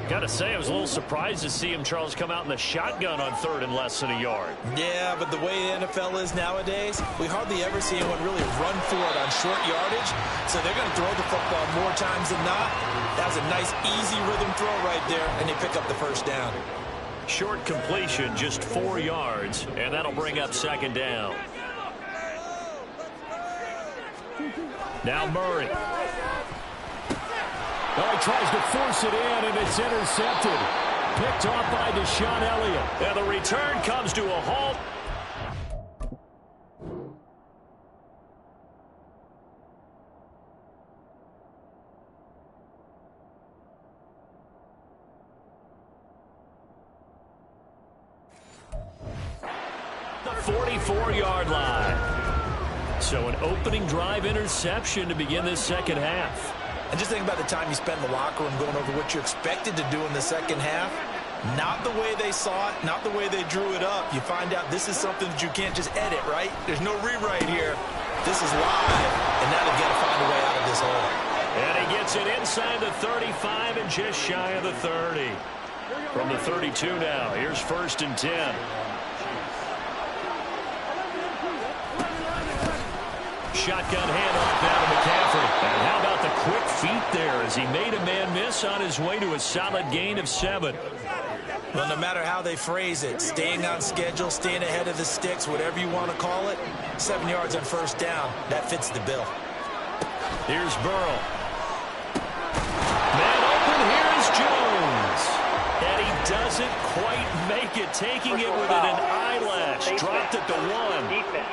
Got to say, I was a little surprised to see him, Charles, come out in the shotgun on third and less than a yard. Yeah, but the way the NFL is nowadays, we hardly ever see anyone really run for it on short yardage. So they're going to throw the football more times than not. That was a nice, easy rhythm throw right there, and they pick up the first down. Short completion, just 4 yards, and that'll bring up second down. Now Murray. Oh, he tries to force it in, and it's intercepted. Picked off by Deshaun Elliott. And the return comes to a halt. The 44-yard line. So an opening drive interception to begin this second half. And just think about the time you spent in the locker room going over what you expected to do in the second half. Not the way they saw it, not the way they drew it up. You find out this is something that you can't just edit, right? There's no rewrite here. This is live, and now they've got to find a way out of this hole. And he gets it inside the 35 and just shy of the 30. From the 32 now, here's 1st and 10. Shotgun handoff down to McCaffrey. And how about the quick feet there as he made a man miss on his way to a solid gain of 7. Well, no matter how they phrase it, staying on schedule, staying ahead of the sticks, whatever you want to call it, 7 yards on first down, that fits the bill. Here's Burrow. Man open, here's Jones. And he doesn't quite make it, taking it within an eyelash. Dropped at the 1.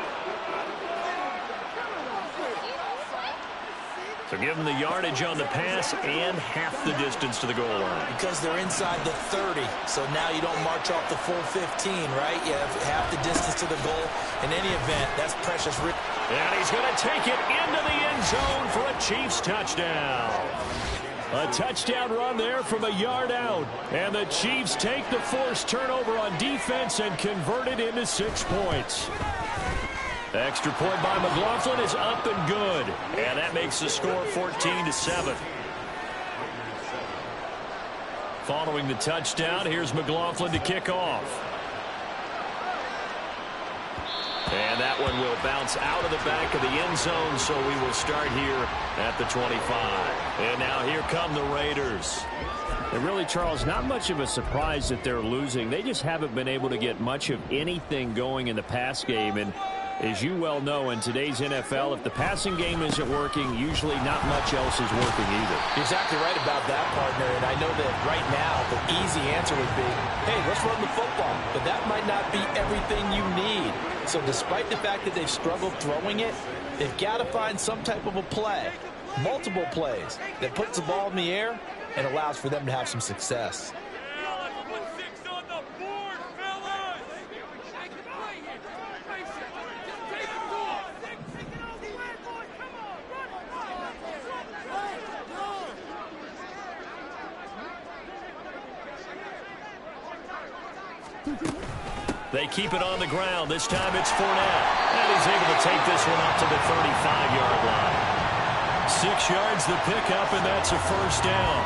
So give them the yardage on the pass and half the distance to the goal line. Because they're inside the 30, so now you don't march off the full 15, right? You have half the distance to the goal. In any event, that's precious. And he's going to take it into the end zone for a Chiefs touchdown. A touchdown run there from a yard out. And the Chiefs take the forced turnover on defense and convert it into 6 points. The extra point by McLaughlin is up and good. And that makes the score 14-7. Following the touchdown, here's McLaughlin to kick off. And that one will bounce out of the back of the end zone, so we will start here at the 25. And now here come the Raiders. And really, Charles, not much of a surprise that they're losing. They just haven't been able to get much of anything going in the pass game. And as you well know, in today's NFL, if the passing game isn't working, usually not much else is working either. You're exactly right about that, partner. And I know that right now the easy answer would be, hey, let's run the football. But that might not be everything you need. So despite the fact that they've struggled throwing it, they've got to find some type of a play, multiple plays, that puts the ball in the air and allows for them to have some success. They keep it on the ground. This time it's Fournette. And he's able to take this one up to the 35-yard line. 6 yards the pickup, and that's a first down.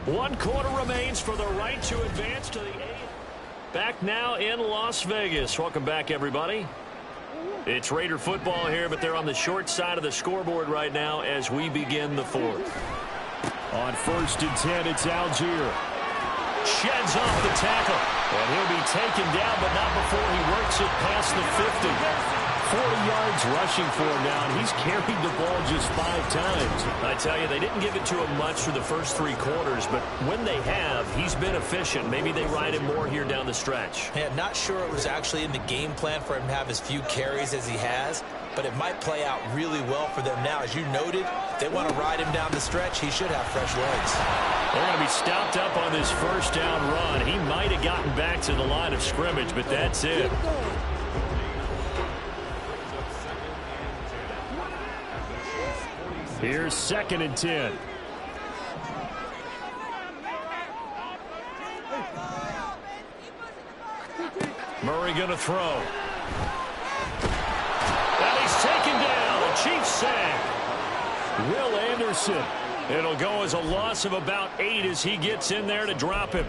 1 quarter remains for the right to advance to the A. Back now in Las Vegas. Welcome back, everybody. It's Raider football here, but they're on the short side of the scoreboard right now as we begin the fourth. On 1st and 10, it's Algier. Sheds off the tackle. And he'll be taken down, but not before he works it past the 50. 40 yards rushing for him now, and he's carried the ball just 5 times. I tell you, they didn't give it to him much for the first 3 quarters, but when they have, he's been efficient. Maybe they ride him more here down the stretch. Yeah, not sure it was actually in the game plan for him to have as few carries as he has, but it might play out really well for them now. As you noted, if they want to ride him down the stretch, he should have fresh legs. They're going to be stopped up on this first down run. He might have gotten back to the line of scrimmage, but that's it. Here's 2nd and 10. Murray going to throw. And he's taken down. The Chiefs sack. Will Anderson. It'll go as a loss of about 8 as he gets in there to drop him.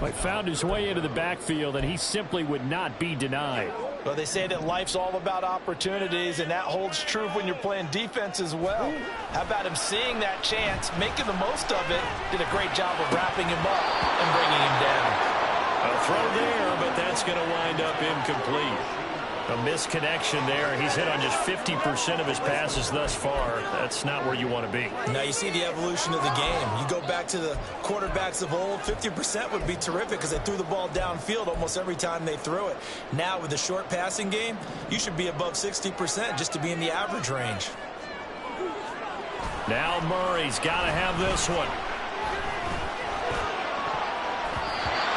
But found his way into the backfield, and he simply would not be denied. Well, they say that life's all about opportunities, and that holds true when you're playing defense as well. How about him seeing that chance, making the most of it, did a great job of wrapping him up and bringing him down. A throw there, but that's going to wind up incomplete. A misconnection there. He's hit on just 50% of his passes thus far. That's not where you want to be. Now you see the evolution of the game. You go back to the quarterbacks of old, 50% would be terrific because they threw the ball downfield almost every time they threw it. Now with the short passing game, you should be above 60% just to be in the average range. Now Murray's got to have this one.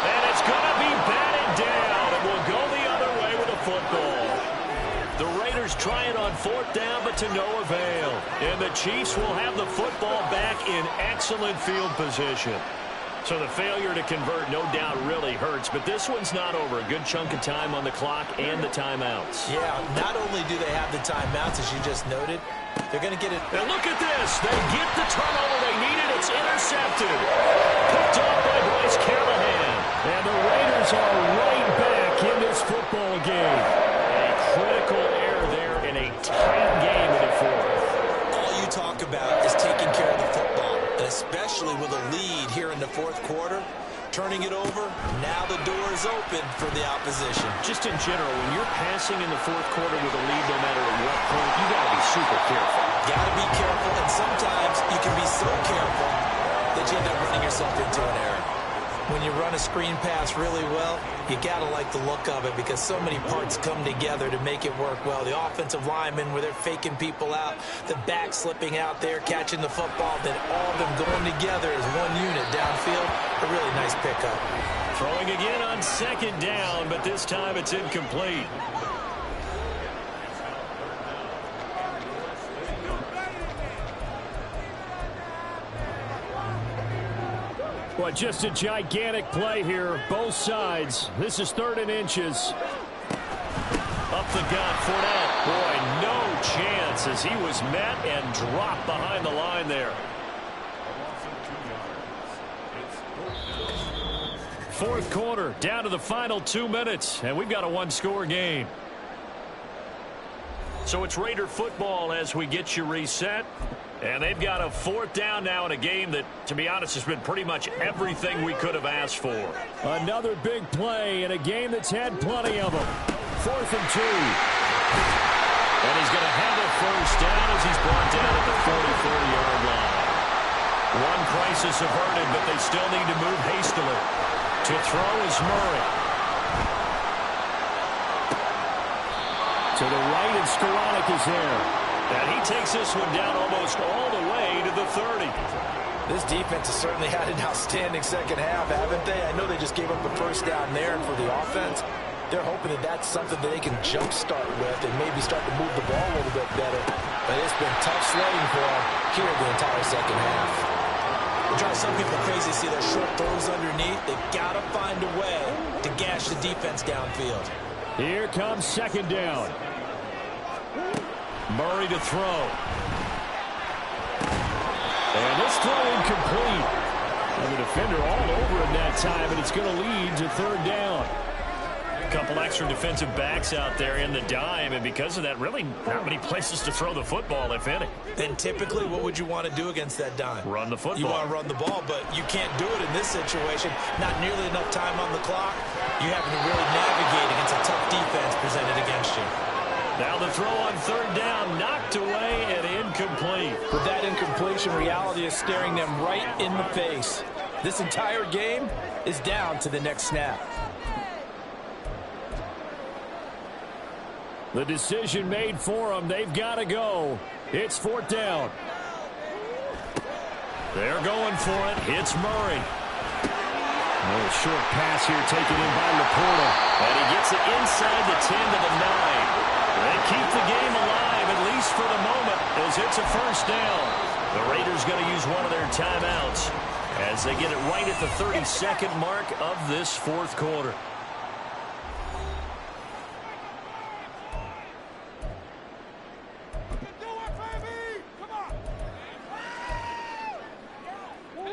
And it's going to be batted down. It will go the other way with a football. The Raiders try it on 4th down, but to no avail. And the Chiefs will have the football back in excellent field position. So the failure to convert, no doubt, really hurts. But this one's not over. A good chunk of time on the clock and the timeouts. Yeah, not only do they have the timeouts, as you just noted, they're going to get it. And look at this. They get the turnover they needed. It's intercepted. Picked off by Bryce Callahan. And the Raiders are right back in this football game. A critical error there in a tight game in the 4th. All you talk about is taking care of the football, and especially with a lead here in the 4th quarter. Turning it over, now the door is open for the opposition. Just in general, when you're passing in the 4th quarter with a lead, no matter at what point, you got to be super careful. Got to be careful, and sometimes you can be so careful that you end up running yourself into an error. When you run a screen pass really well, you got to like the look of it because so many parts come together to make it work well. The offensive linemen, where they're faking people out, the back slipping out there, catching the football, then all of them going together as one unit downfield. A really nice pickup. Throwing again on 2nd down, but this time it's incomplete. Well, just a gigantic play here, both sides. This is 3rd and inches. Up the gut, Fournette. Boy, no chance as he was met and dropped behind the line there. 4th quarter, down to the final 2 minutes, and we've got a 1-score game. So it's Raider football as we get you reset. And they've got a 4th down now in a game that, to be honest, has been pretty much everything we could have asked for. Another big play in a game that's had plenty of them. 4th and 2. And he's going to have a 1st down as he's brought down at the 44-yard line. One crisis averted, but they still need to move hastily. To throw is Murray. To the right, and Skoranek is there. And he takes this one down almost all the way to the 30. This defense has certainly had an outstanding second half, haven't they? I know they just gave up a 1st down there, and for the offense, they're hoping that that's something that they can jumpstart with and maybe start to move the ball a little bit better. But it's been tough sledding for them here the entire second half. It drives some people crazy to see their short throws underneath. They've got to find a way to gash the defense downfield. Here comes 2nd down. Murray to throw. And this throw incomplete. And the defender all over him that time, and it's going to lead to third down. A couple extra defensive backs out there in the dime, and because of that, really not many places to throw the football, if any. And typically, what would you want to do against that dime? Run the football. You want to run the ball, but you can't do it in this situation. Not nearly enough time on the clock. You having to really navigate against a tough defense presented against you. Now the throw on third down, knocked away and incomplete. With that incompletion, reality is staring them right in the face. This entire game is down to the next snap. The decision made for them. They've got to go. It's fourth down. They're going for it. It's Murray. A little short pass here taken in by Laporta. And he gets it inside the 10 to the 9. They keep the game alive, at least for the moment, as it's a first down. The Raiders going to use one of their timeouts as they get it right at the 32nd mark of this fourth quarter.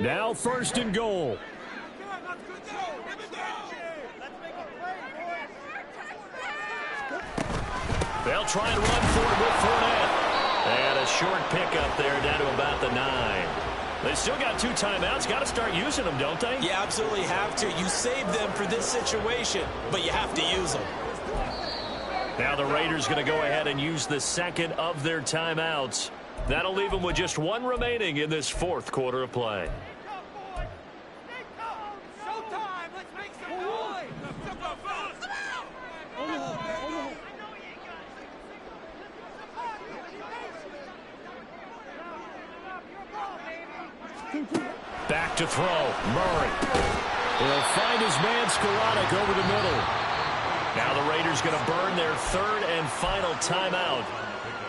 Now first and goal. They'll try and run for it with Fournette. And a short pickup there down to about the 9. They still got 2 timeouts. Got to start using them, don't they? You absolutely have to. You save them for this situation, but you have to use them. Now the Raiders going to go ahead and use the second of their timeouts. That'll leave them with just 1 remaining in this fourth quarter of play. Back to throw. Murray. He'll find his man Skoranek over the middle. Now the Raiders going to burn their third and final timeout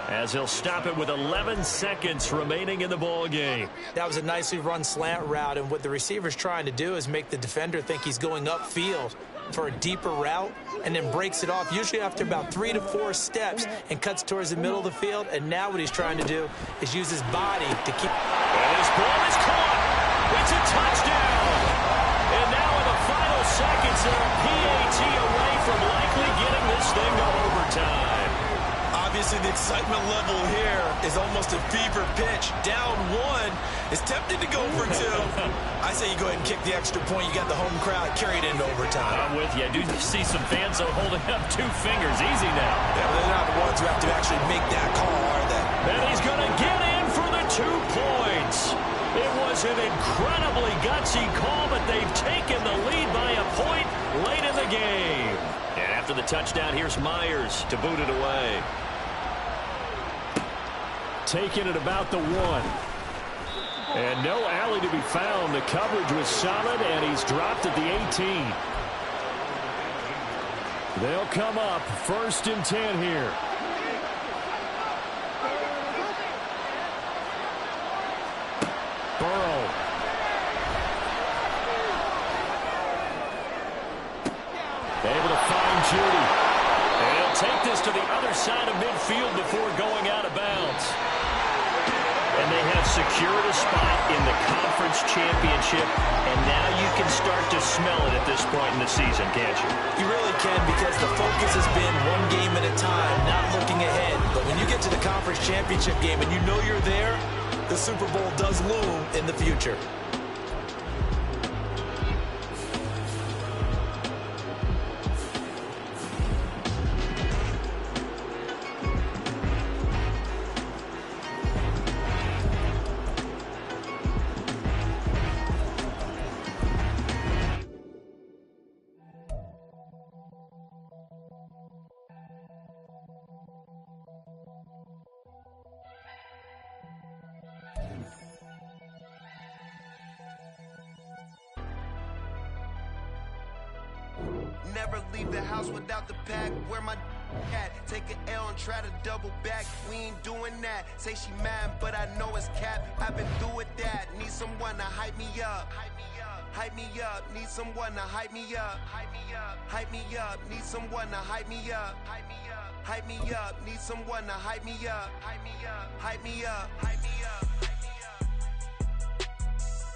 as he'll stop it with 11 seconds remaining in the ball game. That was a nicely run slant route, and what the receiver's trying to do is make the defender think he's going upfield for a deeper route and then breaks it off, usually after about 3 to 4 steps, and cuts towards the middle of the field. And now what he's trying to do is use his body to keep... And his ball is caught. It's a touchdown. And now in the final seconds, they're a PAT away from likely getting this thing to overtime. Obviously, the excitement level here is almost a fever pitch. Down 1 is tempted to go for 2. I say you go ahead and kick the extra point. You got the home crowd carried into overtime. I'm with you. I do see some fans holding up 2 fingers. Easy now. Yeah, but they're not the ones who have to actually make that call, are they? And he's going to get in for the 2 points. It was an incredibly gutsy call, but they've taken the lead by a point late in the game. And after the touchdown, here's Myers to boot it away. Taking it about the 1. And no alley to be found. The coverage was solid, and he's dropped at the 18. They'll come up first and 10 here. Burrow. Able to find Judy. And he'll take this to the other side of midfield before going out of bounds. And they have secured a spot in the conference championship, and now you can start to smell it at this point in the season, can't you? You really can, because the focus has been one game at a time, not looking ahead. But when you get to the conference championship game and you know you're there, the Super Bowl does loom in the future. Never leave the house without the pack. Where my at? Take an L and try to double back. We ain't doing that. Say she mad, but I know it's cap. I've been through with that. Need someone to hype me up. Hype me up. Need someone to hype me up. Hype me up. Hype me up. Need someone to hype me up. Hype me up. Hype me up. Need someone to hype me up. Hype me up. Hype me up. Hype me up.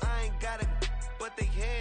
I ain't gotta but they hands